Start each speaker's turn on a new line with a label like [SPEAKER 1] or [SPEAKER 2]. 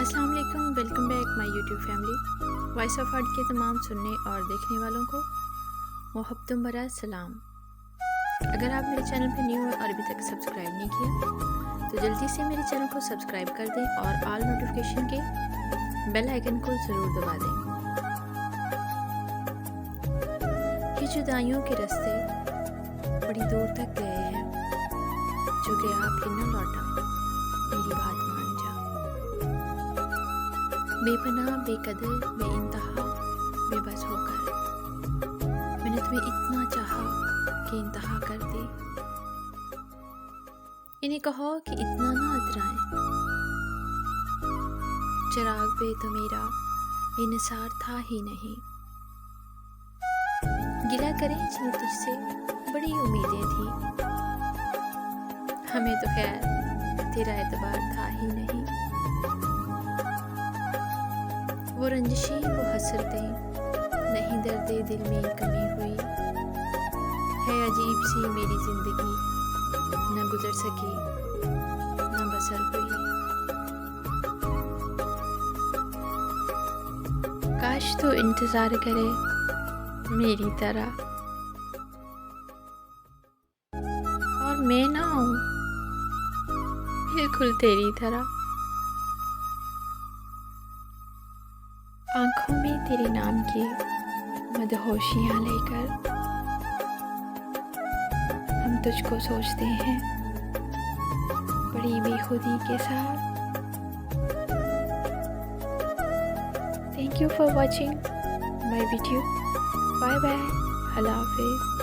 [SPEAKER 1] अस्सलाम वालेकुम, welcome back my YouTube family. Voice of heart के तमाम सुनने और देखने वालों को मोहब्बतों भरा सलाम। अगर आप मेरे चैनल पर न्यू हैं और अभी तक सब्सक्राइब नहीं किया तो जल्दी से मेरे चैनल को सब्सक्राइब कर दें और ऑल नोटिफिकेशन के बेल आइकन को ज़रूर दबा दें। ये जुदाइयों के रास्ते बड़ी दूर तक गए हैं, जो गया फिर न लौटा, मेरी बात मान जा। बेपनाह, बेकदर, बेइंतहा, बेबस होकर मैंने तुम्हें इतना चाहा कि इंतहा कर दी। इन्हें कहो कि इतना ना अतराएं, चिराग पे तो मेरा इन्सार था ही नहीं। गिला करें जिन्हें तुझसे बड़ी उम्मीदें थी, हमें तो खैर तेरा एतबार था ही नहीं। वो रंजिशें, वो हसरतें, नहीं दर्दे दिल में कमी हुई है। अजीब सी मेरी जिंदगी, न गुजर सकी न बसर हुई। काश तो इंतज़ार करे मेरी तरह और मैं ना आऊँ बिल्कुल तेरी तरह। आँखों में तेरे नाम की मदहोशियाँ लेकर हम तुझको सोचते हैं बड़ी बेखुदी के साथ। Thank you for watching my video. Bye bye, अल्लाह हाफिज़।